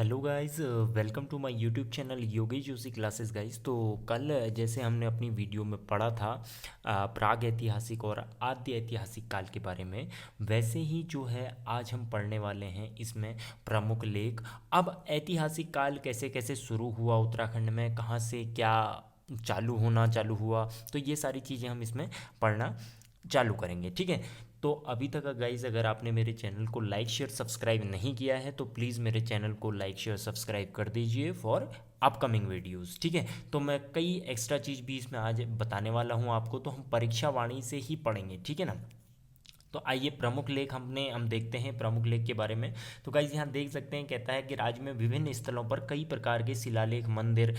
Hello guys, welcome to my YouTube channel Yogesh Joshi classes guys. तो कल जैसे हमने अपनी वीडियो में पढ़ा था प्राग ऐतिहासिक और आद्य ऐतिहासिक काल के बारे में, वैसे ही जो है आज हम पढ़ने वाले हैं इसमें प्रमुख लेख। अब ऐतिहासिक काल कैसे कैसे शुरू हुआ उत्तराखंड में, कहाँ से क्या चालू हुआ, तो ये सारी चीज़ें हम इसमें पढ़ना चालू करेंगे। ठीक है, तो अभी तक गाइज अगर आपने मेरे चैनल को लाइक शेयर सब्सक्राइब नहीं किया है तो प्लीज़ मेरे चैनल को लाइक शेयर सब्सक्राइब कर दीजिए फॉर अपकमिंग वीडियोस। ठीक है, तो मैं कई एक्स्ट्रा चीज़ भी इसमें आज बताने वाला हूँ आपको, तो हम परीक्षा वाणी से ही पढ़ेंगे। ठीक है ना। तो आइए प्रमुख लेख हम देखते हैं प्रमुख लेख के बारे में। तो गाइज यहाँ देख सकते हैं, कहता है कि राज्य में विभिन्न स्थलों पर कई प्रकार के शिलालेख, मंदिर,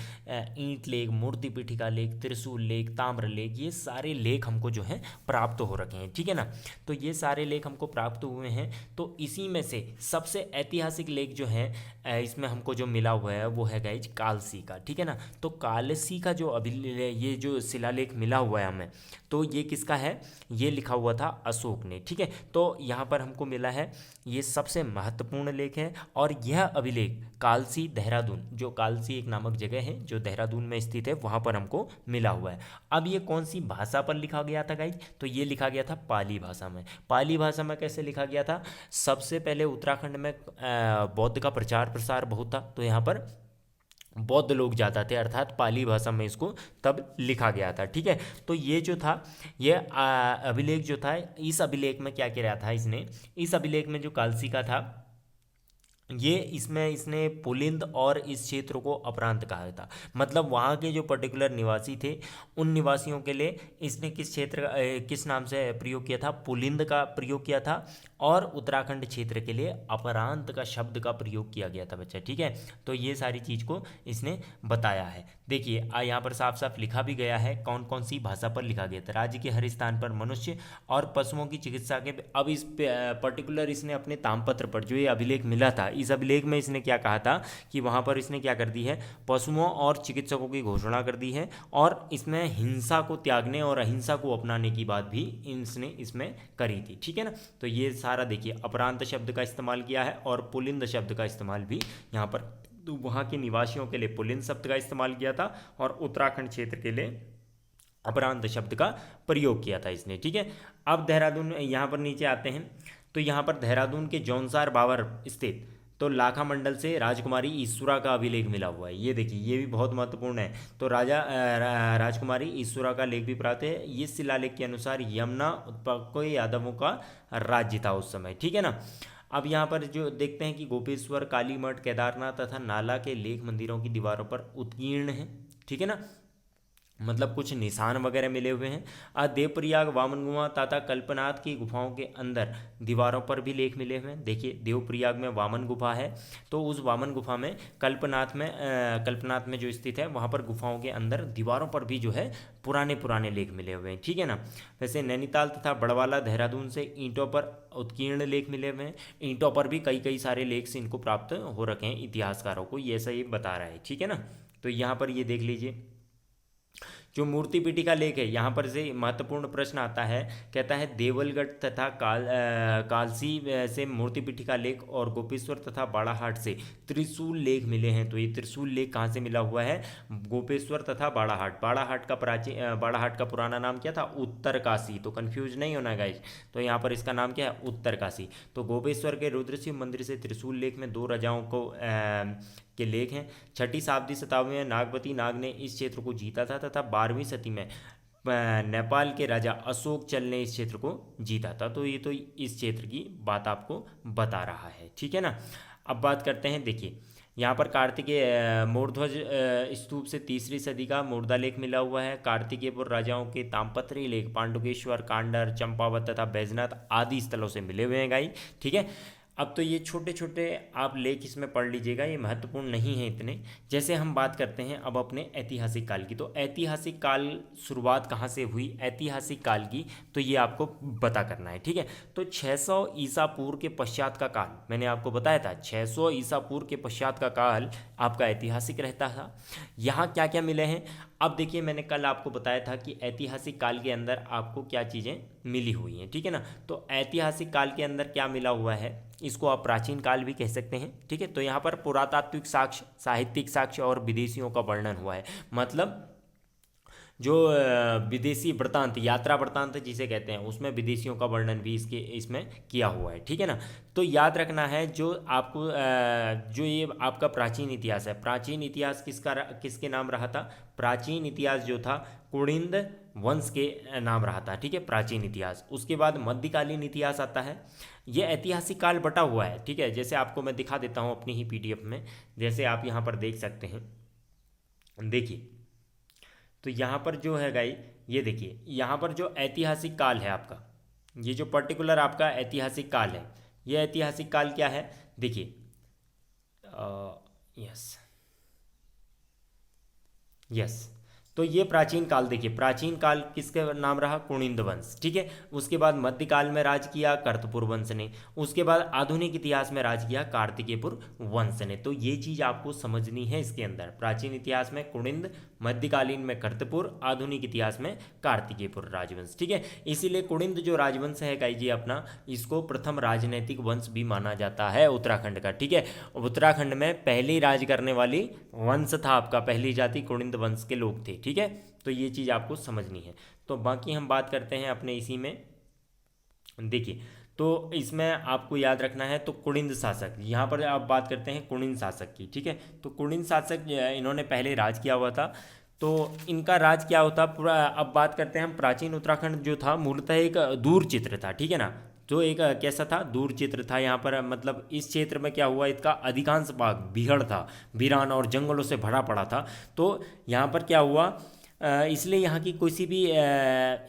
ईंट लेख, मूर्ति पीठिका लेख, त्रिशूल लेख, ताम्र लेख, ये सारे लेख हमको जो है प्राप्त हो रखे हैं। ठीक है ना। तो ये सारे लेख हमको प्राप्त हुए हैं। तो इसी में से सबसे ऐतिहासिक लेख जो है इसमें हमको जो मिला हुआ है वो है गाइज कालसी का। ठीक है ना। तो कालसी का जो ये जो शिलालेख मिला हुआ है हमें, तो ये किसका है, ये लिखा हुआ था अशोक ने। ठीक है, तो यहाँ पर हमको मिला है, ये सबसे महत्वपूर्ण लेख है। और यह अभिलेख कालसी देहरादून, जो कालसी एक नामक जगह है जो देहरादून में स्थित है, वहाँ पर हमको मिला हुआ है। अब ये कौन सी भाषा पर लिखा गया था गाइज, तो ये लिखा गया था पाली भाषा में। पाली भाषा में कैसे लिखा गया था, सबसे पहले उत्तराखंड में बौद्ध का प्रचार प्रसार बहुत था, तो यहाँ पर बौद्ध लोग ज़्यादा थे, अर्थात पाली भाषा में इसको तब लिखा गया था। ठीक है, तो ये जो था, ये अभिलेख जो था, इस अभिलेख में क्या किया था इसने, इस अभिलेख में जो कालसी का था, ये इसमें इसने पुलिंद और इस क्षेत्र को अपरांत कहा था। मतलब वहाँ के जो पर्टिकुलर निवासी थे, उन निवासियों के लिए इसने किस क्षेत्र किस नाम से प्रयोग किया था, पुलिंद का प्रयोग किया था। और उत्तराखंड क्षेत्र के लिए अपरांत का शब्द का प्रयोग किया गया था बच्चा। ठीक है, तो ये सारी चीज़ को इसने बताया है। देखिए यहाँ पर साफ साफ लिखा भी गया है कौन कौन सी भाषा पर लिखा गया था। राज्य के हर स्थान पर मनुष्य और पशुओं की चिकित्सा के, अब इस पर्टिकुलर इसने अपने तामपत्र पर जो ये अभिलेख मिला था, इस अभिलेख में इसने क्या कहा था कि वहाँ पर इसने क्या कर दी है, पशुओं और चिकित्सकों की घोषणा कर दी है। और इसमें हिंसा को त्यागने और अहिंसा को अपनाने की बात भी इसने इसमें करी थी। ठीक है ना। तो ये सारा देखिए, अपरांत शब्द का इस्तेमाल किया है और पुलिंद शब्द का इस्तेमाल भी यहाँ पर, तो वहाँ के निवासियों के लिए पुलिंद शब्द का इस्तेमाल किया था और उत्तराखंड क्षेत्र के लिए अपरांत शब्द का प्रयोग किया था इसने। ठीक है, अब देहरादून यहाँ पर नीचे आते हैं, तो यहाँ पर देहरादून के जौनसार बावर स्थित तो लाखा मंडल से राजकुमारी ईश्वरा का अभिलेख मिला हुआ है। ये देखिए, ये भी बहुत महत्वपूर्ण है। तो राजकुमारी ईश्वरा का लेख भी प्राप्त है। ये शिलालेख के अनुसार यमुना उत्पको यादवों का राज्य था उस समय। ठीक है ना। अब यहाँ पर जो देखते हैं कि गोपेश्वर, काली मठ, केदारनाथ तथा नाला के लेख मंदिरों की दीवारों पर उत्कीर्ण है। ठीक है ना, मतलब कुछ निशान वगैरह मिले हुए हैं। देवप्रयाग, वामन गुफा तथा कल्पनाथ की गुफाओं के अंदर दीवारों पर भी लेख मिले हुए हैं। देखिए देवप्रयाग में वामन गुफा है, तो उस वामन गुफा में कल्पनाथ में जो स्थित है, वहाँ पर गुफाओं के अंदर दीवारों पर भी जो है पुराने पुराने लेख मिले हुए हैं। ठीक है ना। वैसे नैनीताल तथा बड़वाला, देहरादून से ईंटों पर उत्कीर्ण लेख मिले हुए हैं। ईंटों पर भी कई कई सारे लेख से इनको प्राप्त हो रखे हैं इतिहासकारों को, ये ऐसा ये बता रहा है। ठीक है ना। तो यहाँ पर ये देख लीजिए, जो मूर्ति पीठिका लेख है, यहाँ पर से महत्वपूर्ण प्रश्न आता है। कहता है देवलगढ़ तथा कालसी से मूर्ति पीठिका लेख और गोपेश्वर तथा बाड़ाहाट से त्रिशूल लेख मिले हैं। तो ये त्रिशूल लेख कहाँ से मिला हुआ है, गोपेश्वर तथा बाड़ाहाट। बाड़ाहाट का पुराना नाम क्या था, उत्तर काशी। तो कंफ्यूज नहीं होना गाइस, तो यहाँ पर इसका नाम क्या है, उत्तर काशी। तो गोपेश्वर के रुद्रशिव मंदिर से त्रिशूल लेख में दो राजाओं को के लेख हैं। छठी शताब्दी में नागवती नाग ने इस क्षेत्र को जीता था तथा 12वीं सदी में नेपाल के राजा अशोक चल ने इस क्षेत्र को जीता था। तो ये तो इस क्षेत्र की बात आपको बता रहा है। ठीक है ना। अब बात करते हैं, देखिए यहाँ पर कार्तिकेय मोरध्वज स्तूप से 3री सदी का मुर्दालेख मिला हुआ है। कार्तिकेयपुर राजाओं के तामपत्री लेख पांडुकेश्वर, कांडर, चंपावत तथा बैजनाथ आदि स्थलों से मिले हुए हैं गाई। ठीक है, अब तो ये छोटे छोटे आप लेख इसमें पढ़ लीजिएगा, ये महत्वपूर्ण नहीं है इतने। जैसे हम बात करते हैं अब अपने ऐतिहासिक काल की, तो ऐतिहासिक काल शुरुआत कहाँ से हुई ऐतिहासिक काल की, तो ये आपको पता करना है। ठीक है, तो 600 ईसा पूर्व के पश्चात का काल, मैंने आपको बताया था 600 ईसा पूर्व के पश्चात का काल आपका ऐतिहासिक रहता था। यहाँ क्या क्या मिले हैं, अब देखिए मैंने कल आपको बताया था कि ऐतिहासिक काल के अंदर आपको क्या चीज़ें मिली हुई हैं, ठीक है ना। तो ऐतिहासिक काल के अंदर क्या मिला हुआ है, इसको आप प्राचीन काल भी कह सकते हैं, ठीक है। तो यहाँ पर पुरातात्विक साक्ष्य, साहित्यिक साक्ष्य और विदेशियों का वर्णन हुआ है। मतलब जो विदेशी वृत्तांत, यात्रा वृत्तांत जिसे कहते हैं, उसमें विदेशियों का वर्णन भी इसमें किया हुआ है, ठीक है ना। तो याद रखना है जो आपको जो ये आपका प्राचीन इतिहास है, प्राचीन इतिहास किसके नाम रहा था, प्राचीन इतिहास जो था कुणिंद वंश के नाम रहा था, ठीक है, प्राचीन इतिहास। उसके बाद मध्यकालीन इतिहास आता है, ये ऐतिहासिक काल बटा हुआ है, ठीक है। जैसे आपको मैं दिखा देता हूँ अपनी ही पीडीएफ में, जैसे आप यहाँ पर देख सकते हैं, देखिए। तो यहाँ पर जो है गाई, ये देखिए यहाँ पर जो ऐतिहासिक काल है आपका, ये जो पर्टिकुलर आपका ऐतिहासिक काल है, ये ऐतिहासिक काल क्या है, देखिए यस यस। तो ये प्राचीन काल, देखिए प्राचीन काल किसके नाम रहा, कुणिंद वंश, ठीक है। उसके बाद मध्यकाल में राज किया कर्तपुर वंश ने, उसके बाद आधुनिक इतिहास में राज किया कार्तिकेयपुर वंश ने। तो ये चीज़ आपको समझनी है इसके अंदर, प्राचीन इतिहास में कुणिंद, मध्यकालीन में कर्तपुर, आधुनिक इतिहास में कार्तिकेयपुर राजवंश, ठीक है। इसीलिए कुणिंद जो राजवंश है गाई जी अपना, इसको प्रथम राजनैतिक वंश भी माना जाता है उत्तराखंड का, ठीक है। उत्तराखंड में पहली राज करने वाली वंश था आपका, पहली जाति कुणिंद वंश के लोग थे, ठीक है। तो ये चीज़ आपको समझनी है। तो बाकी हम बात करते हैं अपने इसी में, देखिए। तो इसमें आपको याद रखना है, तो कुणिंद शासक, यहाँ पर आप बात करते हैं कुणिंद शासक की, ठीक है। तो कुणिंद शासक इन्होंने पहले राज किया हुआ था, तो इनका राज क्या होता पूरा। अब बात करते हैं हम, प्राचीन उत्तराखंड जो था मूलतः एक दूर चित्र था, ठीक है ना। जो एक कैसा था, दूर चित्र था। यहाँ पर मतलब इस क्षेत्र में क्या हुआ, इसका अधिकांश भाग बीहड़ था, वीरान और जंगलों से भरा पड़ा था। तो यहाँ पर क्या हुआ, इसलिए यहाँ की किसी भी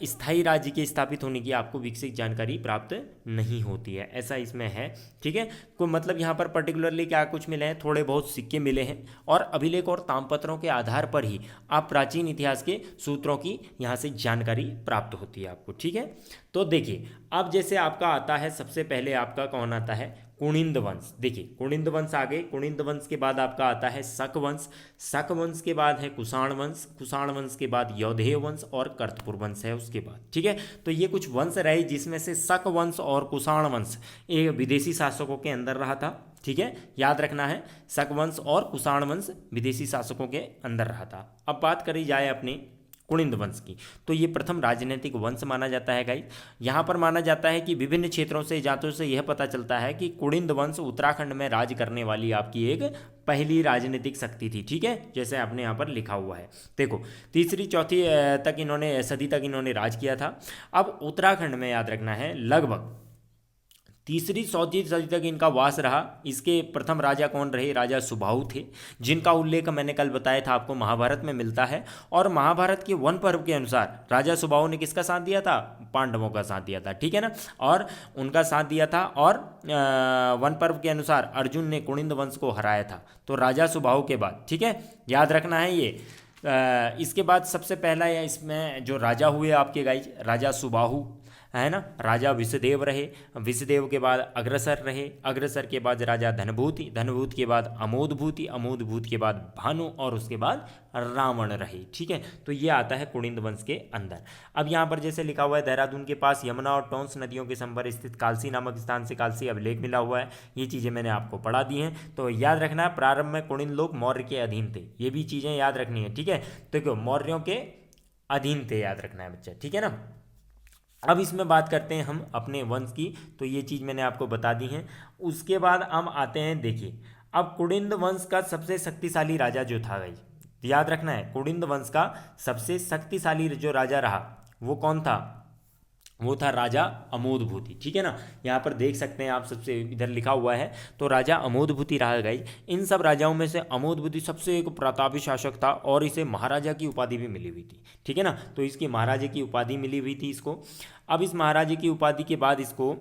स्थायी राज्य के स्थापित होने की आपको विकसित जानकारी प्राप्त नहीं होती है, ऐसा इसमें है, ठीक है। को मतलब यहाँ पर पर्टिकुलरली क्या कुछ मिले हैं, थोड़े बहुत सिक्के मिले हैं, और अभिलेख और तामपत्रों के आधार पर ही आप प्राचीन इतिहास के सूत्रों की यहाँ से जानकारी प्राप्त होती है आपको, ठीक है। तो देखिए अब जैसे आपका आता है, सबसे पहले आपका कौन आता है, कुणिंद वंश। देखिए कुणिंद वंश आ गए, कुणिंद वंश के बाद आपका आता है शक वंश, शक वंश के बाद है कुषाण वंश, कुषाण वंश के बाद यौधेय वंश और कर्तपुर वंश है उसके बाद, ठीक है। तो ये कुछ वंश रहे, जिसमें से शक वंश और कुषाण वंश ये विदेशी शासकों के अंदर रहा था, ठीक है, याद रखना है। शक वंश और कुषाण वंश विदेशी शासकों के अंदर रहा था। अब बात करी जाए अपने कुणिंद वंश की, तो ये प्रथम राजनीतिक वंश माना जाता है गाइस। यहाँ पर माना जाता है कि विभिन्न क्षेत्रों से, जातों से यह पता चलता है कि कुणिंद वंश उत्तराखंड में राज करने वाली आपकी एक पहली राजनीतिक शक्ति थी, ठीक है, जैसे आपने यहाँ पर लिखा हुआ है। देखो तीसरी चौथी तक इन्होंने सदी तक इन्होंने राज किया था। अब उत्तराखंड में याद रखना है लगभग तीसरी चौथी सदी तक इनका वास रहा। इसके प्रथम राजा कौन रहे, राजा सुबाहु थे, जिनका उल्लेख मैंने कल बताया था आपको महाभारत में मिलता है। और महाभारत के वन पर्व के अनुसार राजा सुबाहु ने किसका साथ दिया था, पांडवों का साथ दिया था, ठीक है ना, और उनका साथ दिया था। और वन पर्व के अनुसार अर्जुन ने कुणिंद वंश को हराया था। तो राजा सुबाहु के बाद, ठीक है, याद रखना है ये। इसके बाद सबसे पहला या इसमें जो राजा हुए आपके गाइज, राजा सुबाहु है ना, राजा विषदेव रहे, विषदेव के बाद अग्रसर रहे, अग्रसर के बाद राजा धनभूति, धनभूत के बाद अमोदभूति, अमोदभूत के बाद भानु, और उसके बाद रावण रहे, ठीक है। तो ये आता है कुणिंद वंश के अंदर। अब यहाँ पर जैसे लिखा हुआ है, देहरादून के पास यमुना और टोंस नदियों के संपर स्थित कालसी नामक स्थान से कालसी अभिलेख मिला हुआ है। ये चीज़ें मैंने आपको पढ़ा दी हैं, तो याद रखना है। प्रारंभ में कुणिंद लोग मौर्य के अधीन थे, ये भी चीज़ें याद रखनी है, ठीक है। तो क्यों मौर्यों के अधीन थे, याद रखना है बच्चा, ठीक है ना। अब इसमें बात करते हैं हम अपने वंश की, तो ये चीज़ मैंने आपको बता दी है। उसके बाद हम आते हैं, देखिए अब कुणिंद वंश का सबसे शक्तिशाली राजा जो था भाई, याद रखना है, कुणिंद वंश का सबसे शक्तिशाली जो राजा रहा वो कौन था, वो था राजा अमोदभूति, ठीक है ना। यहाँ पर देख सकते हैं आप, सबसे इधर लिखा हुआ है, तो राजा अमोदभूति रहा गाइस। इन सब राजाओं में से अमोदभूति सबसे एक प्रतापी शासक था, और इसे महाराजा की उपाधि भी मिली हुई थी, ठीक है ना। तो इसकी महाराजा की उपाधि मिली हुई थी इसको। अब इस महाराजा की उपाधि के बाद इसको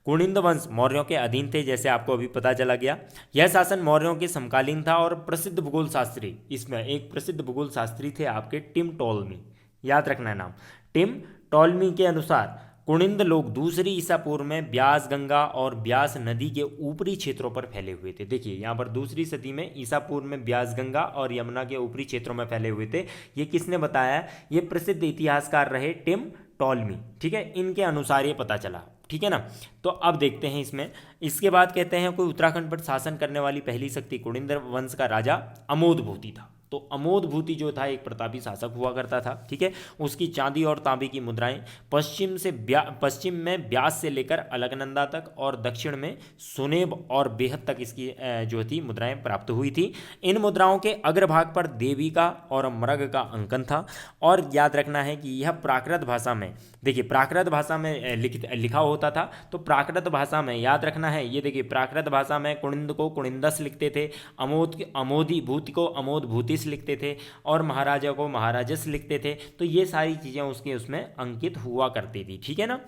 कुणिंद वंश मौर्यों के अधीन थे, जैसे आपको अभी पता चला गया। यह शासन मौर्यों के समकालीन था, और प्रसिद्ध भूगोल शास्त्री, इसमें एक प्रसिद्ध भूगोल शास्त्री थे आपके टिम टॉलमी, याद रखना है नाम, टिम टॉलमी के अनुसार कुणिंद लोग दूसरी ईसा पूर्व में ब्यास गंगा और ब्यास नदी के ऊपरी क्षेत्रों पर फैले हुए थे। देखिए यहाँ पर दूसरी सदी में ईसा पूर्व में ब्यास गंगा और यमुना के ऊपरी क्षेत्रों में फैले हुए थे। ये किसने बताया? ये प्रसिद्ध इतिहासकार रहे टिम टॉलमी, ठीक है, इनके अनुसार ये पता चला, ठीक है ना। तो अब देखते हैं इसमें, इसके बाद कहते हैं कोई उत्तराखंड पर शासन करने वाली पहली शक्ति कुणिंद वंश का राजा अमोदभूति था। तो अमोदभूति जो था एक प्रतापी शासक हुआ करता था, ठीक है। उसकी चांदी और तांबे की मुद्राएं पश्चिम में ब्यास से लेकर अलकनंदा तक और दक्षिण में सुनेब और बेहद तक इसकी जो थी मुद्राएं प्राप्त हुई थी। इन मुद्राओं के अग्रभाग पर देवी का और मृग का अंकन था। और याद रखना है कि यह प्राकृत भाषा में, देखिए प्राकृत भाषा में लिखा होता था। तो प्राकृत भाषा में याद रखना है, ये देखिए प्राकृत भाषा में कुणिंद को कुणिंदस लिखते थे, अमोदीभूति को अमोदभूतिस लिखते थे और महाराजा को महाराजस लिखते थे। तो ये सारी चीज़ें उसके उसमें अंकित हुआ करती थी, ठीक है ना।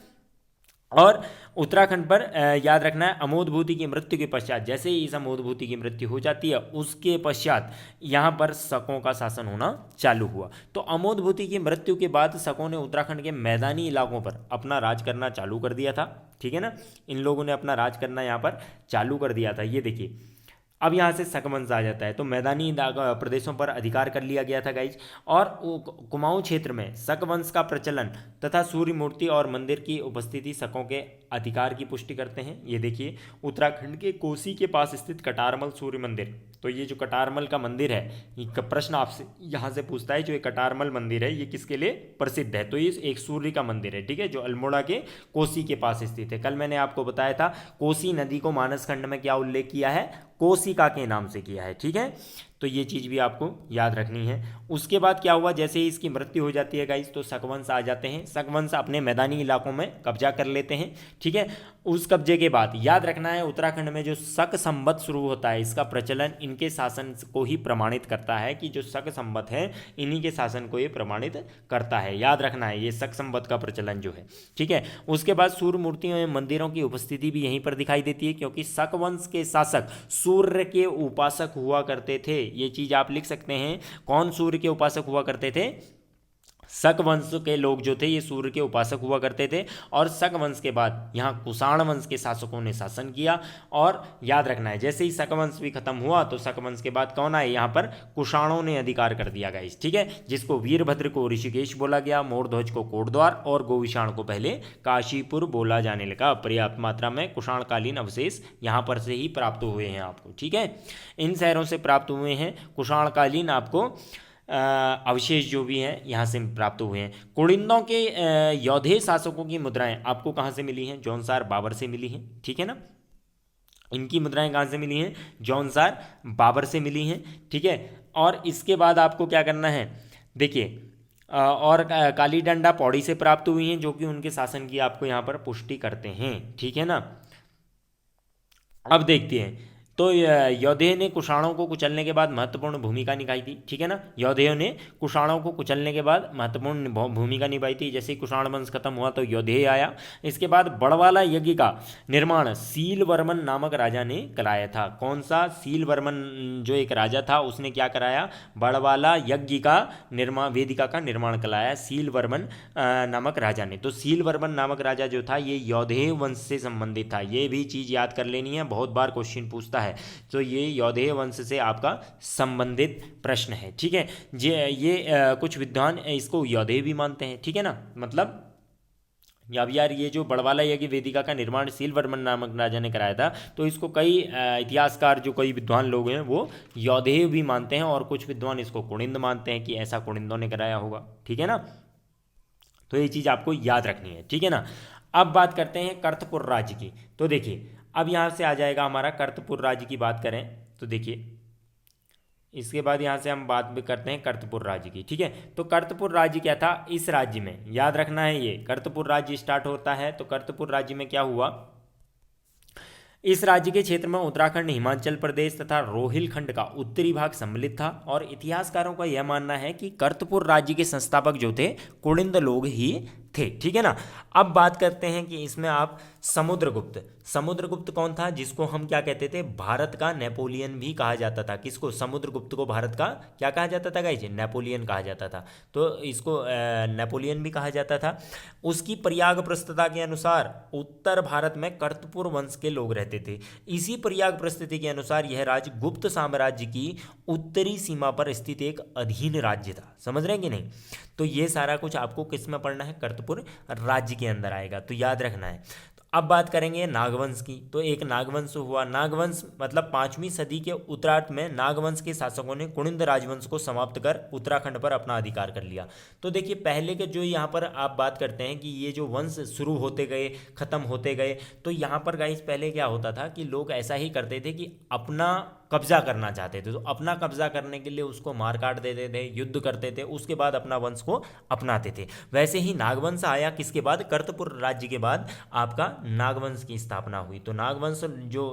और उत्तराखंड पर याद रखना है अमोदभूति की मृत्यु के पश्चात, जैसे ही इस अमोदभूति की मृत्यु हो जाती है उसके पश्चात यहाँ पर शकों का शासन होना चालू हुआ। तो अमोदभूति की मृत्यु के बाद शकों ने उत्तराखंड के मैदानी इलाकों पर अपना राज करना चालू कर दिया था, ठीक है ना। इन लोगों ने अपना राज करना यहाँ पर चालू कर दिया था। ये देखिए अब यहाँ से शक वंश आ जाता है। तो मैदानी प्रदेशों पर अधिकार कर लिया गया था गाइज। और कुमाऊं क्षेत्र में शक वंश का प्रचलन तथा सूर्य मूर्ति और मंदिर की उपस्थिति शकों के अधिकार की पुष्टि करते हैं। ये देखिए उत्तराखंड के कोसी के पास स्थित कटारमल सूर्य मंदिर, तो ये जो कटारमल का मंदिर है, ये प्रश्न आपसे यहाँ से पूछता है, जो ये कटारमल मंदिर है ये किसके लिए प्रसिद्ध है? तो ये एक सूर्य का मंदिर है, ठीक है, जो अल्मोड़ा के कोसी के पास स्थित है। कल मैंने आपको बताया था कोसी नदी को मानस खंड में क्या उल्लेख किया है? कोसिका के नाम से किया है, ठीक है। तो ये चीज़ भी आपको याद रखनी है। उसके बाद क्या हुआ, जैसे ही इसकी मृत्यु हो जाती है गाइस तो शकवंश आ जाते हैं। शकवंश अपने मैदानी इलाकों में कब्जा कर लेते हैं, ठीक है। उस कब्जे के बाद याद रखना है उत्तराखंड में जो शक संवत शुरू होता है, इसका प्रचलन इनके शासन को ही प्रमाणित करता है कि जो शक संवत है इन्हीं के शासन को ये प्रमाणित करता है। याद रखना है ये शक संवत का प्रचलन जो है, ठीक है। उसके बाद सूर्य मूर्तियों एवं मंदिरों की उपस्थिति भी यहीं पर दिखाई देती है, क्योंकि शक वंश के शासक सूर्य के उपासक हुआ करते थे। ये चीज आप लिख सकते हैं, कौन सूर्य के उपासक हुआ करते थे? शक वंश के लोग जो थे ये सूर्य के उपासक हुआ करते थे। और शक वंश के बाद यहाँ कुषाण वंश के शासकों ने शासन किया। और याद रखना है जैसे ही शक वंश भी खत्म हुआ तो शक वंश के बाद कौन आए? यहाँ पर कुषाणों ने अधिकार कर दिया गाइस, ठीक है, जिसको वीरभद्र को ऋषिकेश बोला गया, मोरध्वज को कोटद्वार और गोविषाण को पहले काशीपुर बोला जाने लगा। पर्याप्त मात्रा में कुषाणकालीन अवशेष यहाँ पर से ही प्राप्त हुए हैं आपको, ठीक है, इन शहरों से प्राप्त हुए हैं कुषाणकालीन आपको अवशेष जो भी हैं यहाँ से प्राप्त हुए हैं। कुड़िंदों के योधे शासकों की मुद्राएं आपको कहाँ से मिली हैं? जौनसार बाबर से मिली हैं, ठीक है ना। इनकी मुद्राएं कहाँ से मिली हैं? जौनसार बाबर से मिली हैं, ठीक है। और इसके बाद आपको क्या करना है, देखिए और काली डंडा पौड़ी से प्राप्त हुई हैं, जो कि उनके शासन की आपको यहाँ पर पुष्टि करते हैं, ठीक है ना। अब देखते हैं तो यौधेय ने कुषाणों को कुचलने के बाद महत्वपूर्ण भूमिका निभाई थी, ठीक है ना। यौधेय ने कुषाणों को कुचलने के बाद महत्वपूर्ण भूमिका निभाई थी। जैसे ही कुषाण वंश खत्म हुआ तो यौधेय आया। इसके बाद बड़वाला यज्ञ का निर्माण सीलवर्मन नामक राजा ने कराया था। कौन सा? सीलवर्मन जो एक राजा था उसने क्या कराया? बड़वाला यज्ञ का निर्माण, वेदिका का निर्माण कराया सीलवर्मन नामक राजा ने। तो सीलवर्मन नामक राजा जो था ये यौधेय वंश से संबंधित था। ये भी चीज़ याद कर लेनी है, बहुत बार क्वेश्चन पूछता है। तो ये यौधेय वंश से आपका संबंधित प्रश्न है, ठीक है। ये कुछ विद्वान इसको यौधेय भी मानते हैं, ठीक है ना। मतलब अब यार ये जो बड़वाला यज्ञ वेदिका का निर्माण सीलवर्मन नामक राजा ने कराया था, तो इसको कई इतिहासकार जो कई विद्वान लोग हैं वो यौधेय भी मानते हैं, और कुछ विद्वान इसको कुणिंद मानते हैं कि ऐसा कुणिंदों ने कराया होगा, ठीक है ना। तो ये चीज़ आपको याद रखनी है, ठीक है ना। अब बात करते हैं कर्तपुर राज्य की। तो देखिए अब यहाँ से आ जाएगा हमारा कर्तपुर राज्य की बात करें तो देखिए इसके बाद यहाँ से हम बात भी करते हैं कर्तपुर राज्य की, ठीक है। तो कर्तपुर राज्य क्या था? इस राज्य में याद रखना है ये कर्तपुर राज्य स्टार्ट होता है। तो कर्तपुर राज्य में क्या हुआ? इस राज्य के क्षेत्र में उत्तराखंड, हिमाचल प्रदेश तथा रोहिलखंड का उत्तरी भाग सम्मिलित था। और इतिहासकारों का यह मानना है कि कर्तपुर राज्य के संस्थापक जो थे कुड़िंद लोग ही थे, ठीक है ना। अब बात करते हैं कि इसमें आप समुद्रगुप्त, समुद्रगुप्त कौन था, जिसको हम क्या कहते थे, भारत का नेपोलियन भी कहा जाता था। किसको, समुद्रगुप्त को भारत का क्या कहा जाता था गाइज, नेपोलियन कहा जाता था। तो इसको नेपोलियन भी कहा जाता था। उसकी प्रयाग प्रस्तुता के अनुसार उत्तर भारत में कर्तपुर वंश के लोग रहते थे। इसी प्रयाग प्रस्तुति के अनुसार यह राज्य गुप्त साम्राज्य की उत्तरी सीमा पर स्थित एक अधीन राज्य था। समझ रहे हैं कि नहीं। तो ये सारा कुछ आपको किस में पढ़ना है, कर्तपुर राज्य के अंदर आएगा, तो याद रखना है। तो अब बात करेंगे नागवंश की। तो एक नागवंश हुआ, नागवंश मतलब 5वीं सदी के उत्तरार्ध में नागवंश के शासकों ने कुणिंद राजवंश को समाप्त कर उत्तराखंड पर अपना अधिकार कर लिया। तो देखिए पहले के जो यहाँ पर आप बात करते हैं कि ये जो वंश शुरू होते गए, खत्म होते गए, तो यहाँ पर गाइस पहले क्या होता था कि लोग ऐसा ही करते थे कि अपना कब्जा करना चाहते थे, तो अपना कब्जा करने के लिए उसको मार काट देते थे, युद्ध करते थे, उसके बाद अपना वंश को अपनाते थे। वैसे ही नागवंश आया किसके बाद, कर्तपुर राज्य के बाद आपका नागवंश की स्थापना हुई। तो नागवंश जो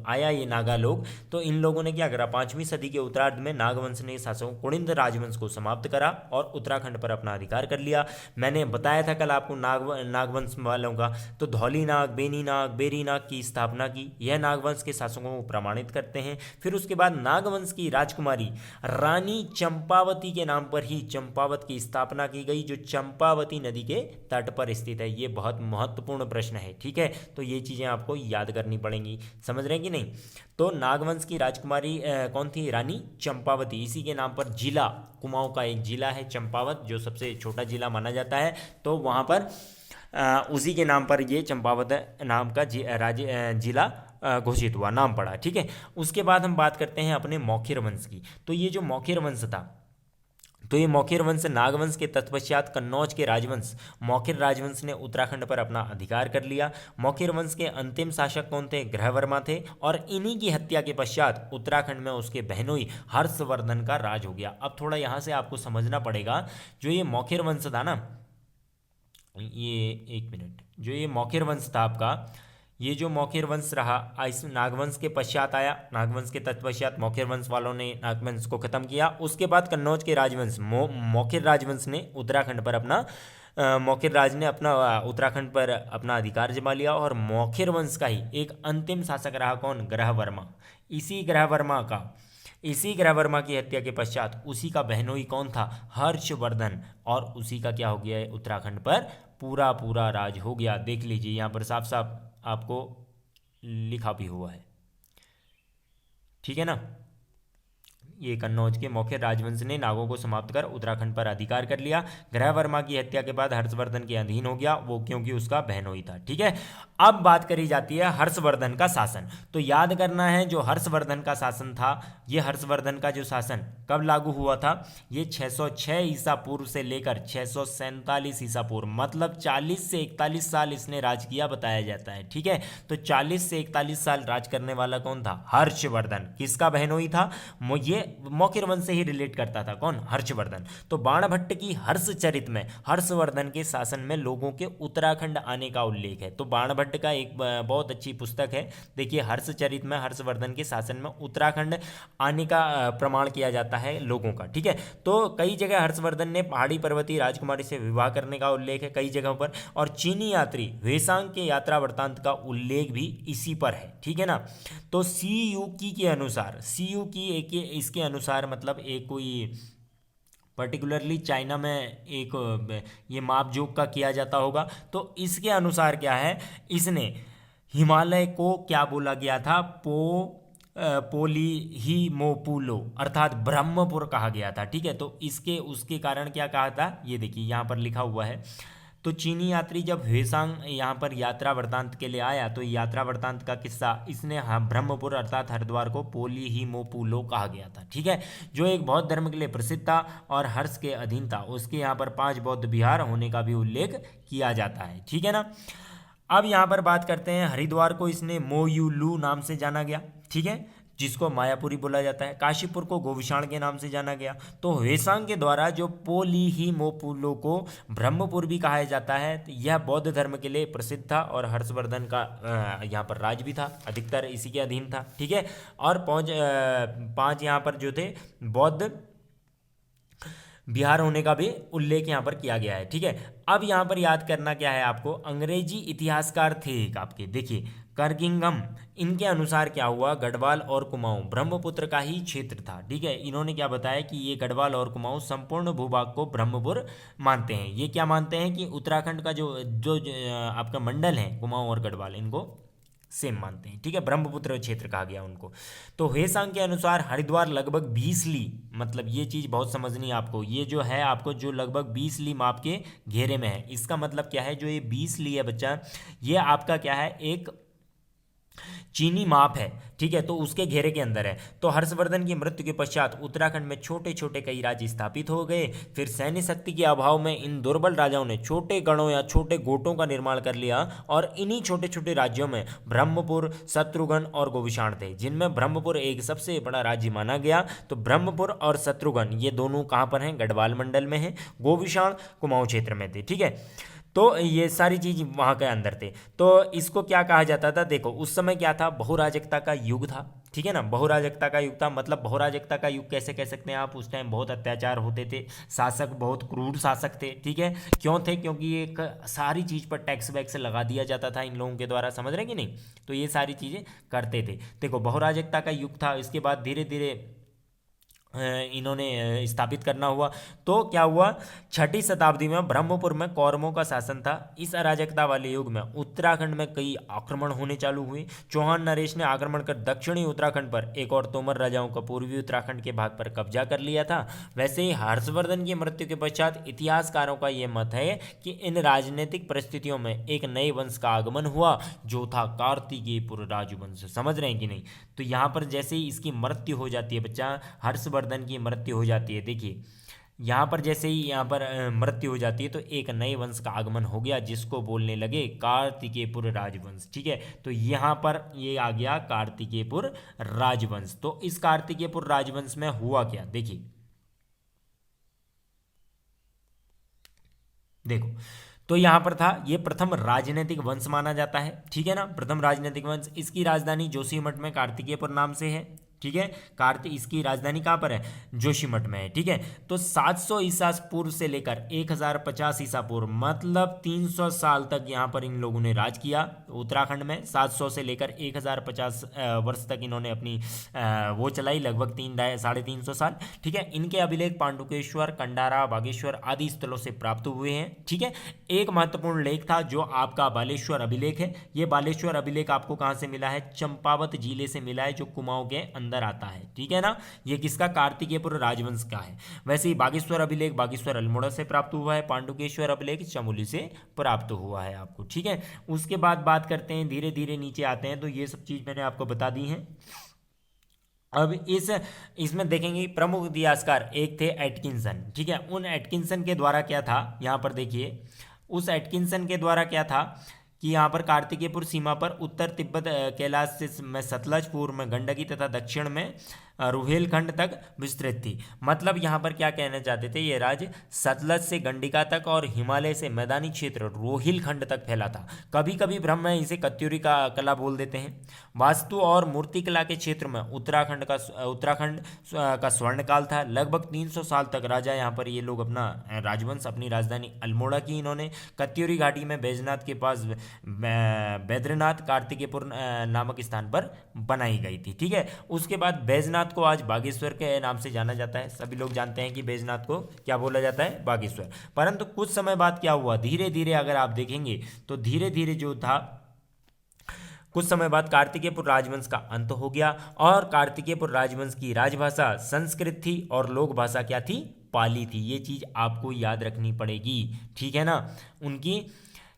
आया, ये नागा लोग, तो इन लोगों ने क्या करा, 5वीं सदी के उत्तरार्ध में नागवंश ने शासकों कुणिंद राजवंश को समाप्त करा और उत्तराखंड पर अपना अधिकार कर लिया। मैंने बताया था कल आपको नागवंश वालों का, तो धौली नाग, बेनी नाग, बेरी नाग की स्थापना की, यह नागवंश के शासकों को प्रमाणित करते हैं। फिर उसके बाद नागवंश की राजकुमारी रानी चंपावती के नाम पर ही चंपावत की स्थापना की गई, जो चंपावती नदी के तट पर स्थित है। ये बहुत महत्वपूर्ण प्रश्न है, ठीक है। तो ये चीज़ें आपको याद करनी पड़ेंगी, समझ रहे हैं कि नहीं। तो नागवंश की राजकुमारी कौन थी, रानी चंपावती। इसी के नाम पर जिला, कुमाऊं का एक जिला है चंपावत, जो सबसे छोटा जिला माना जाता है। तो वहाँ पर उसी के नाम पर ये चंपावत नाम का जिला घोषित हुआ, नाम पड़ा, ठीक है। उसके बाद हम बात करते हैं अपने मौखिर वंश की। तो ये जो मौखिर वंश था, तो ये मौखिर वंश नागवंश के तत्पश्चात कन्नौज के राजवंश मौखिर राजवंश ने उत्तराखंड पर अपना अधिकार कर लिया। मौखिर वंश के अंतिम शासक कौन थे, ग्रहवर्मा थे, और इन्हीं की हत्या के पश्चात उत्तराखंड में उसके बहनोई हर्षवर्धन का राज हो गया। अब थोड़ा यहाँ से आपको समझना पड़ेगा, जो ये मौखिर वंश था ना, ये एक मिनट, जो ये मौखिर वंश था आपका, ये जो मौखिर वंश रहा, इस नागवंश के पश्चात आया, नागवंश के तत्पश्चात मौखिर वंश वालों ने नागवंश को खत्म किया। उसके बाद कन्नौज के राजवंश मौखिर राजवंश ने उत्तराखंड पर अपना मौखिर राज ने अपना उत्तराखंड पर अपना अधिकार जमा लिया, और मौखिर वंश का ही एक अंतिम शासक रहा कौन, ग्रहवर्मा। इसी ग्रहवर्मा की हत्या के पश्चात उसी का बहनोई कौन था, हर्षवर्धन, और उसी का क्या हो गया है, उत्तराखंड पर पूरा पूरा राज हो गया। देख लीजिए यहाँ पर साफ साफ आपको लिखा भी हुआ है, ठीक है ना। ये कन्नौज के मौखिर राजवंश ने नागों को समाप्त कर उत्तराखंड पर अधिकार कर लिया। ग्रहवर्मा की हत्या के बाद हर्षवर्धन के अधीन हो गया, वो क्योंकि उसका बहनोई था, ठीक है। अब बात करी जाती है हर्षवर्धन का शासन। तो याद करना है, जो हर्षवर्धन का शासन था, ये हर्षवर्धन का जो शासन कब लागू हुआ था, ये 606 ईसा पूर्व से लेकर 647 ईसा पूर्व, मतलब 40 से 41 साल इसने राज किया बताया जाता है, ठीक है। तो 40 से 41 साल राज करने वाला कौन था, हर्षवर्धन। किसका बहनोई था, ये मौखिर वंश से ही रिलेट करता था, कौन, हर्षवर्धन। तो बाणभट्ट की हर्षचरित में हर्षवर्धन के शासन में लोगों के उत्तराखंड आने का उल्लेख है। तो बाणभट्ट का एक बहुत अच्छी पुस्तक है, देखिए, हर्षचरित में हर्षवर्धन के शासन में उत्तराखंड आने का प्रमाण किया जाता है लोगों का, ठीक है। तो कई जगह हर्षवर्धन ने पहाड़ी पर्वतीय राजकुमारी से विवाह करने का उल्लेख है कई जगहों पर, और चीनी यात्री हुएसांग के यात्रा वृत्तांत का उल्लेख भी इसी पर है, ठीक है ना। तो सीयूकी के अनुसार, सीयूकी एक इसके अनुसार मतलब एक कोई पर्टिकुलरली चाइना में एक ये माप जोक का किया जाता होगा। तो इसके अनुसार क्या है, इसने हिमालय को क्या बोला गया था, पोली ही मोपुलो अर्थात ब्रह्मपुर कहा गया था, ठीक है। तो इसके उसके कारण क्या कहा था, ये देखिए यहाँ पर लिखा हुआ है। तो चीनी यात्री जब हुएसांग यहाँ पर यात्रा वृत्तांत के लिए आया, तो यात्रा वृत्तांत का किस्सा इसने, हाँ, ब्रह्मपुर अर्थात हरिद्वार को पोली ही मोपुलो कहा गया था, ठीक है, जो एक बौद्ध धर्म के लिए प्रसिद्ध था और हर्ष के अधीन था। उसके यहाँ पर 5 बौद्ध विहार होने का भी उल्लेख किया जाता है, ठीक है ना। अब यहाँ पर बात करते हैं, हरिद्वार को इसने मोयुलू नाम से जाना गया, ठीक है, जिसको मायापुरी बोला जाता है। काशीपुर को गोविषाण के नाम से जाना गया। तो हुएसांग के द्वारा जो पोली ही मोपुलो को ब्रह्मपुर भी कहा जाता है, तो यह बौद्ध धर्म के लिए प्रसिद्ध था, और हर्षवर्धन का यहाँ पर राज भी था, अधिकतर इसी के अधीन था, ठीक है। और 5 यहाँ पर जो थे बौद्ध बिहार होने का भी उल्लेख यहाँ पर किया गया है। ठीक है, अब यहाँ पर याद करना क्या है आपको, अंग्रेजी इतिहासकार थे एक आपके, देखिए कर्किंगम, इनके अनुसार क्या हुआ, गढ़वाल और कुमाऊं ब्रह्मपुत्र का ही क्षेत्र था। ठीक है, इन्होंने क्या बताया कि ये गढ़वाल और कुमाऊं संपूर्ण भूभाग को ब्रह्मपुर मानते हैं। ये क्या मानते हैं कि उत्तराखंड का जो आपका मंडल है कुमाऊं और गढ़वाल, इनको सेम मानते हैं। ठीक है, ब्रह्मपुत्र क्षेत्र कहा गया उनको। तो हेसांग के अनुसार हरिद्वार लगभग 20 ली, मतलब ये चीज़ बहुत समझनी है आपको, ये जो है आपको जो लगभग 20 ली माप के घेरे में है, इसका मतलब क्या है, जो ये 20 ली है बच्चा, ये आपका क्या है, एक चीनी माप है। ठीक है, तो उसके घेरे के अंदर है। तो हर्षवर्धन की मृत्यु के पश्चात उत्तराखंड में छोटे छोटे कई राज्य स्थापित हो गए। फिर सैन्य शक्ति के अभाव में इन दुर्बल राजाओं ने छोटे गणों या छोटे गोटों का निर्माण कर लिया, और इन्हीं छोटे छोटे राज्यों में ब्रह्मपुर, शत्रुघ्न और गोविशाण थे, जिनमें ब्रह्मपुर एक सबसे बड़ा राज्य माना गया। तो ब्रह्मपुर और शत्रुघ्न ये दोनों कहाँ पर हैं, गढ़वाल मंडल में हैं, गोविशाण कुमाऊं क्षेत्र में थे। ठीक है, तो ये सारी चीज वहाँ के अंदर थे। तो इसको क्या कहा जाता था, देखो उस समय क्या था, बहुराजकता का युग था। ठीक है ना, बहुराजकता का युग था, मतलब बहुराजकता का युग कैसे कह सकते हैं आप, उस टाइम बहुत अत्याचार होते थे, शासक बहुत क्रूर शासक थे। ठीक है, क्यों थे, क्योंकि एक सारी चीज़ पर टैक्स वैक्स लगा दिया जाता था इन लोगों के द्वारा, समझ रहे कि नहीं, तो ये सारी चीज़ें करते थे। देखो बहुराजकता का युग था, इसके बाद धीरे धीरे इन्होंने स्थापित करना हुआ। तो क्या हुआ, 6ठी शताब्दी में ब्रह्मपुर में कौरवों का शासन था। इस अराजकता वाले युग में उत्तराखंड में कई आक्रमण होने चालू हुए। चौहान नरेश ने आक्रमण कर दक्षिणी उत्तराखंड पर, एक और तोमर राजाओं का पूर्वी उत्तराखंड के भाग पर कब्जा कर लिया था। वैसे ही हर्षवर्धन की मृत्यु के पश्चात इतिहासकारों का यह मत है कि इन राजनीतिक परिस्थितियों में एक नए वंश का आगमन हुआ, जो था कार्तिकेयपुर राजवंश। समझ रहे हैं कि नहीं, तो यहाँ पर जैसे ही इसकी मृत्यु हो जाती है बच्चा, हर्षवर्धन की मृत्यु हो जाती है, देखिए यहाँ पर जैसे ही यहाँ पर मृत्यु हो जाती है, तो एक नए वंश का आगमन हो गया, जिसको बोलने लगे कार्तिकेयपुर राजवंश। ठीक है, तो यहाँ पर ये आ गया कार्तिकेयपुर राजवंश। तो इस कार्तिकेयपुर राजवंश में हुआ क्या, देखिए देखो, तो यहां पर था, ये प्रथम राजनीतिक वंश माना जाता है। ठीक है ना, प्रथम राजनीतिक वंश, इसकी राजधानी जोशीमठ में कार्तिकेयपुर नाम से है। ठीक है, इसकी राजधानी कहाँ पर है, जोशीमठ में है। ठीक है, तो 700 ईसा पूर्व से लेकर 1050 ईसा पूर्व, मतलब 300 साल तक यहाँ पर इन लोगों ने राज किया उत्तराखंड में। 700 से लेकर 1050 वर्ष तक इन्होंने अपनी वो चलाई, लगभग 3-350 साल। ठीक है, इनके अभिलेख पांडुकेश्वर, कंडारा, बागेश्वर आदि स्थलों से प्राप्त हुए हैं। ठीक है, एक महत्वपूर्ण लेख था जो आपका बालेश्वर अभिलेख है। ये बालेश्वर अभिलेख आपको कहाँ से मिला है, चंपावत जिले से मिला है, जो कुमाऊं के अंदर आता है। ठीक है ना, ये किसका, कार्तिकेयपुर राजवंश का है। वैसे ही बागेश्वर अभिलेख बागेश्वर अल्मोड़ा से प्राप्त हुआ है, पांडुकेश्वर अभिलेख चमोली से प्राप्त हुआ है आपको। ठीक है, उसके बाद बात करते हैं, धीरे धीरे नीचे आते हैं, तो ये सब चीज़ मैंने आपको बता दी है। अब इसमें देखेंगे प्रमुख इतिहासकार एक थे एटकिंसन। ठीक है, उन एटकिंसन के द्वारा क्या था, यहाँ पर देखिए, उस एटकिंसन के द्वारा क्या था कि यहाँ पर कार्तिकेयपुर सीमा पर उत्तर तिब्बत कैलाश से में सतलज, पूर्व में गंडकी तथा दक्षिण में रुहेलखंड तक विस्तृत थी। मतलब यहाँ पर क्या कहना चाहते थे, ये राज्य सतलज से गंडिका तक और हिमालय से मैदानी क्षेत्र रोहिलखंड तक फैला था। कभी कभी ब्रह्म में इसे कत्यूरी का कला बोल देते हैं। वास्तु और मूर्तिकला के क्षेत्र में उत्तराखंड का स्वर्णकाल था। लगभग 300 साल तक राजा यहाँ पर ये लोग अपना राजवंश, अपनी राजधानी अल्मोड़ा की इन्होंने। कत्यूरी घाटी में बैजनाथ के पास बैद्रनाथ कार्तिकेयपुर नामक स्थान पर बनाई गई थी। ठीक है, उसके बाद बैजनाथ को आज बागेश्वर के नाम से जाना जाता है। सभी लोग जानते हैं कि बैजनाथ को क्या बोला जाता है, बागेश्वर। परंतु कुछ समय बाद क्या हुआ, धीरे धीरे अगर आप देखेंगे तो धीरे धीरे जो था, कुछ समय बाद कार्तिकेयपुर राजवंश का अंत हो गया, और कार्तिकेयपुर राजवंश की राजभाषा संस्कृत थी और लोक भाषा क्या थी, पाली थी। ये चीज आपको याद रखनी पड़ेगी। ठीक है ना, उनकी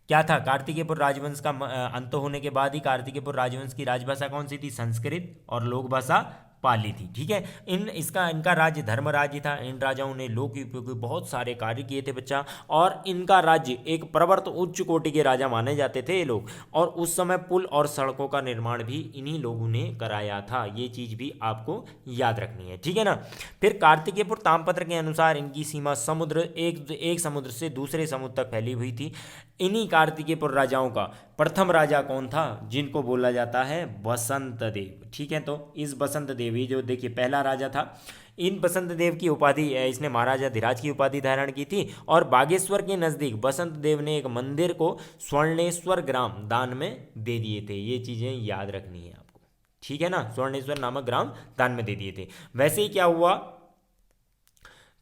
क्या था, कार्तिकेयपुर राजवंश का अंत होने के बाद ही कार्तिकेयपुर राजवंश की राजभाषा कौन सी थी, संस्कृत, और लोक भाषा पाली थी। ठीक है, इनका राज्य धर्म राज्य था। इन राजाओं ने लोक उपयोगी बहुत सारे कार्य किए थे बच्चा, और इनका राज्य एक प्रवर्त उच्च कोटि के राजा माने जाते थे ये लोग। और उस समय पुल और सड़कों का निर्माण भी इन्हीं लोगों ने कराया था। ये चीज भी आपको याद रखनी है। ठीक है ना, फिर कार्तिकेयपुर तामपत्र के अनुसार इनकी सीमा समुद्र एक समुद्र से दूसरे समुद्र तक फैली हुई थी। इन्हीं कार्तिकेयपुर राजाओं का प्रथम राजा कौन था, जिनको बोला जाता है बसंत देव। ठीक है, तो इस बसंत देव देव, ये जो देखिए पहला राजा था, इन बसंत देव की उपाधि, इसने महाराजा धीराज की उपाधि धारण की थी। और बागेश्वर के नज़दीक बसंत देव ने एक मंदिर को स्वर्णेश्वर ग्राम दान में दे दिए थे। ये चीज़ें याद रखनी है आपको, ठीक है ना, स्वर्णेश्वर नामक ग्राम दान में दे दिए थे। वैसे ही क्या हुआ,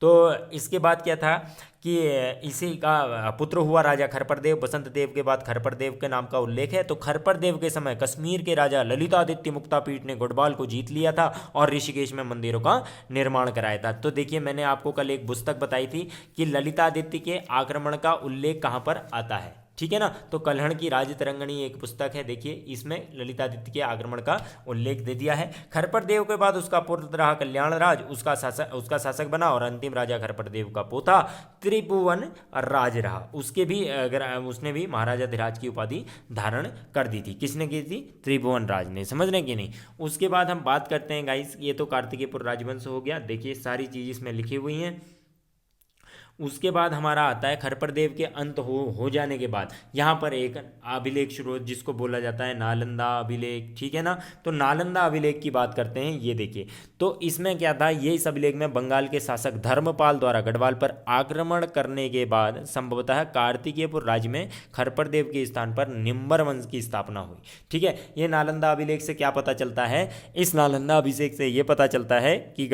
तो इसके बाद क्या था कि इसी का पुत्र हुआ राजा खरपरदेव। बसंत देव के बाद खरपरदेव के नाम का उल्लेख है। तो खरपरदेव के समय कश्मीर के राजा ललितादित्य मुक्तापीठ ने गढ़वाल को जीत लिया था और ऋषिकेश में मंदिरों का निर्माण कराया था। तो देखिए मैंने आपको कल एक पुस्तक बताई थी कि ललितादित्य के आक्रमण का उल्लेख कहाँ पर आता है, ठीक है ना। तो कल्हण की राज तरंगिणी एक पुस्तक है, देखिए इसमें ललितादित्य के आक्रमण का उल्लेख दे दिया है। खरपरदेव के बाद उसका पुत्र रहा कल्याणराज, उसका शासक बना, और अंतिम राजा खरपरदेव का पोता त्रिभुवन राज रहा। उसके भी अगर उसने भी महाराजा धीराज की उपाधि धारण कर दी थी। किसने की थी? त्रिभुवन राज ने। समझ रहे कि नहीं। उसके बाद हम बात करते हैं गाइस, ये तो कार्तिकेयपुर राजवंश हो गया, देखिए सारी चीज़ इसमें लिखी हुई हैं। उसके बाद हमारा आता है खरपरदेव के अंत हो जाने के बाद यहाँ पर एक अभिलेख शुरू, जिसको बोला जाता है नालंदा अभिलेख, ठीक है ना। तो नालंदा अभिलेख की बात करते हैं, ये देखिए। तो इसमें क्या था, ये इस अभिलेख में बंगाल के शासक धर्मपाल द्वारा गढ़वाल पर आक्रमण करने के बाद संभवतः कार्तिकेयपुर राज्य में खरपरदेव के स्थान पर निम्बर वंश की स्थापना हुई, ठीक है। ये नालंदा अभिलेख से क्या पता चलता है? इस नालंदा अभिषेक से ये पता चलता है कि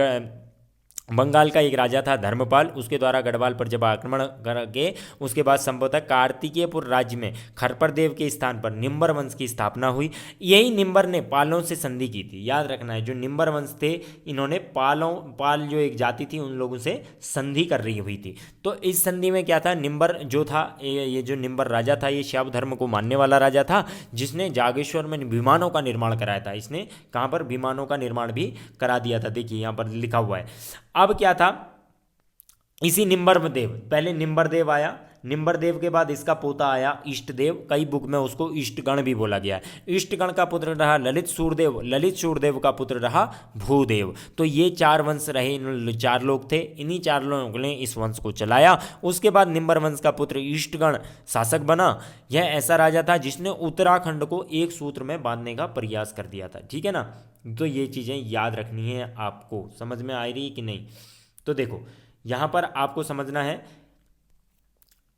बंगाल का एक राजा था धर्मपाल, उसके द्वारा गढ़वाल पर जब आक्रमण करके उसके बाद संभवतः कार्तिकेयपुर राज्य में खरपरदेव के स्थान पर निम्बर वंश की स्थापना हुई। यही निम्बर ने पालों से संधि की थी, याद रखना है। जो निम्बर वंश थे, इन्होंने पाल जो एक जाति थी उन लोगों से संधि कर रही हुई थी। तो इस संधि में क्या था, निम्बर जो था, ये जो निम्बर राजा था, ये शैव धर्म को मानने वाला राजा था, जिसने जागेश्वर में विमानों का निर्माण कराया था। इसने कहाँ पर विमानों का निर्माण भी करा दिया था, देखिए यहाँ पर लिखा हुआ है। अब क्या था, इसी निम्बरदेव, पहले निम्बरदेव आया, निम्बरदेव के बाद इसका पोता आया इष्टदेव, कई बुक में उसको इष्टगण भी बोला गया है। इष्टगण का पुत्र रहा ललित सूरदेव, ललित सूरदेव का पुत्र रहा भूदेव। तो ये चार वंश रहे, इन चार लोग थे, इन्हीं चार लोगों ने इस वंश को चलाया। उसके बाद निम्बर वंश का पुत्र इष्टगण शासक बना। यह ऐसा राजा था जिसने उत्तराखंड को एक सूत्र में बांधने का प्रयास कर दिया था, ठीक है ना। तो ये चीज़ें याद रखनी है आपको, समझ में आ रही कि नहीं। तो देखो यहाँ पर आपको समझना है,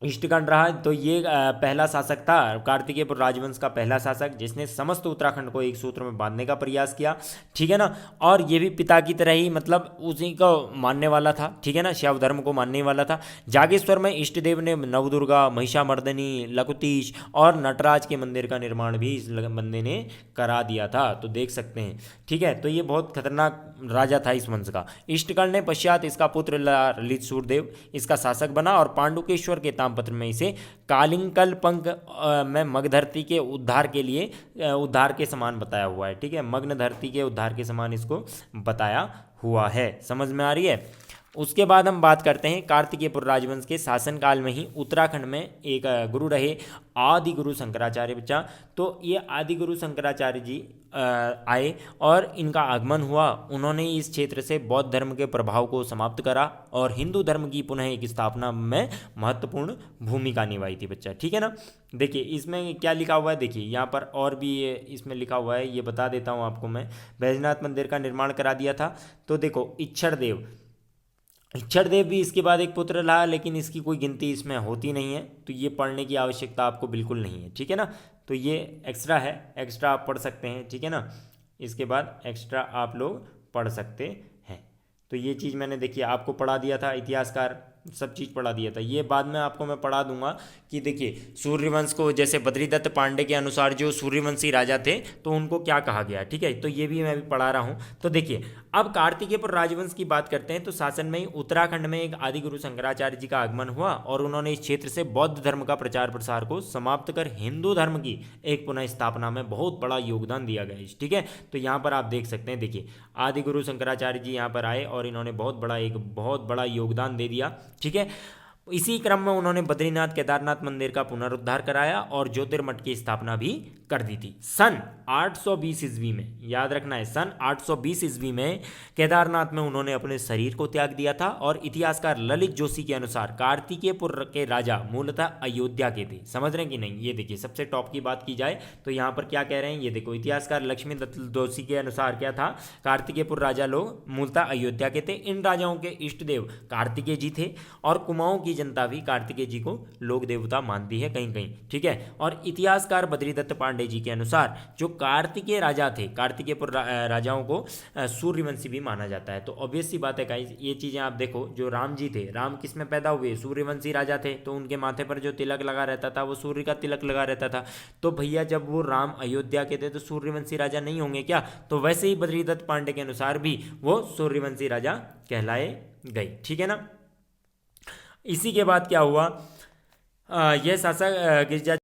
इष्टगण रहा, तो ये पहला शासक था, कार्तिकेयपुर राजवंश का पहला शासक, जिसने समस्त उत्तराखंड को एक सूत्र में बांधने का प्रयास किया, ठीक है ना। और ये भी पिता की तरह ही, मतलब उसी को मानने वाला था, ठीक है ना, शैव धर्म को मानने वाला था। जागेश्वर में इष्टदेव ने नवदुर्गा, महिषामर्दिनी, लकुतीश और नटराज के मंदिर का निर्माण भी इस बंदे ने करा दिया था, तो देख सकते हैं, ठीक है। तो ये बहुत खतरनाक राजा था इस वंश का। इष्टगण ने पश्चात इसका पुत्र ललित सूरदेव इसका शासक बना, और पांडुकेश्वर के पत्र में इसे कालिंकल पंख में मगधरती के उद्धार के लिए उद्धार के समान बताया हुआ है, ठीक है। मग्न धरती के उद्धार के समान इसको बताया हुआ है, समझ में आ रही है। उसके बाद हम बात करते हैं कार्तिकेयपुर राजवंश के शासनकाल में ही उत्तराखंड में एक गुरु रहे आदि गुरु शंकराचार्य बच्चा। तो ये आदि गुरु शंकराचार्य जी आए और इनका आगमन हुआ। उन्होंने इस क्षेत्र से बौद्ध धर्म के प्रभाव को समाप्त करा और हिंदू धर्म की पुनः एक स्थापना में महत्वपूर्ण भूमिका निभाई थी बच्चा, ठीक है ना। देखिए इसमें क्या लिखा हुआ है, देखिए यहाँ पर और भी इसमें लिखा हुआ है, ये बता देता हूँ आपको मैं। बैजनाथ मंदिर का निर्माण करा दिया था। तो देखो इच्छड़देव भी इसके बाद एक पुत्र रहा, लेकिन इसकी कोई गिनती इसमें होती नहीं है, तो ये पढ़ने की आवश्यकता आपको बिल्कुल नहीं है, ठीक है ना। तो ये एक्स्ट्रा है, एक्स्ट्रा आप पढ़ सकते हैं, ठीक है ना। इसके बाद एक्स्ट्रा आप लोग पढ़ सकते हैं। तो ये चीज़ मैंने देखिए आपको पढ़ा दिया था, इतिहासकार सब चीज़ पढ़ा दिया था। ये बाद में आपको मैं पढ़ा दूंगा कि देखिए सूर्यवंश को, जैसे बद्रीदत्त पांडे के अनुसार जो सूर्यवंशी राजा थे तो उनको क्या कहा गया, ठीक है। तो ये भी मैं भी पढ़ा रहा हूँ। तो देखिए अब कार्तिकेयपुर राजवंश की बात करते हैं। तो शासन में ही उत्तराखंड में एक आदि गुरु शंकराचार्य जी का आगमन हुआ और उन्होंने इस क्षेत्र से बौद्ध धर्म का प्रचार प्रसार को समाप्त कर हिंदू धर्म की एक पुनः स्थापना में बहुत बड़ा योगदान दिया गया, ठीक है। तो यहाँ पर आप देख सकते हैं, देखिए आदि गुरु शंकराचार्य जी यहाँ पर आए और इन्होंने बहुत बड़ा योगदान दे दिया, ठीक है। इसी क्रम में उन्होंने बद्रीनाथ केदारनाथ मंदिर का पुनरुद्धार कराया और ज्योतिर्मठ की स्थापना भी कर दी थी। सन 820 ईस्वी में, याद रखना है, सन 820 ईस्वी में केदारनाथ में उन्होंने अपने शरीर को त्याग दिया था। और इतिहासकार ललित जोशी के अनुसार कार्तिकेयपुर के राजा मूलतः अयोध्या के थे। समझ रहे हैं कि नहीं? ये देखिए, सबसे टॉप की बात की जाए तो यहाँ पर क्या कह रहे हैं, ये देखो, इतिहासकार लक्ष्मी दत्त जोशी के अनुसार क्या था, कार्तिकेयपुर राजा लोग मूलतः अयोध्या के थे। इन राजाओं के इष्ट देव कार्तिकेय जी थे और कुमाऊं की जनता भी कार्तिकेय जी को लोक देवता मानती है कहीं कहीं, ठीक है। और इतिहासकार बद्रीदत्त पांडे जी के अनुसार जो कार्तिकेय राजा थे, कार्तिकेयपुर राजाओं को सूर्यवंशी भी माना जाता है। तो ऑब्वियस सी बात है गाइस, ये चीज़ें आप देखो, जो राम जी थे, राम किस में पैदा हुए, सूर्यवंशी राजा थे, तो उनके माथे पर जो तिलक लगा रहता था वो सूर्य का तिलक लगा रहता था। तो भैया जब वो राम अयोध्या के थे तो सूर्यवंशी राजा नहीं होंगे क्या? तो वैसे ही बद्रीदत्त पांडे के अनुसार भी वो सूर्यवंशी राजा कहलाए गए, ठीक है ना। इसी के बाद क्या हुआ, यह शासक गिरजा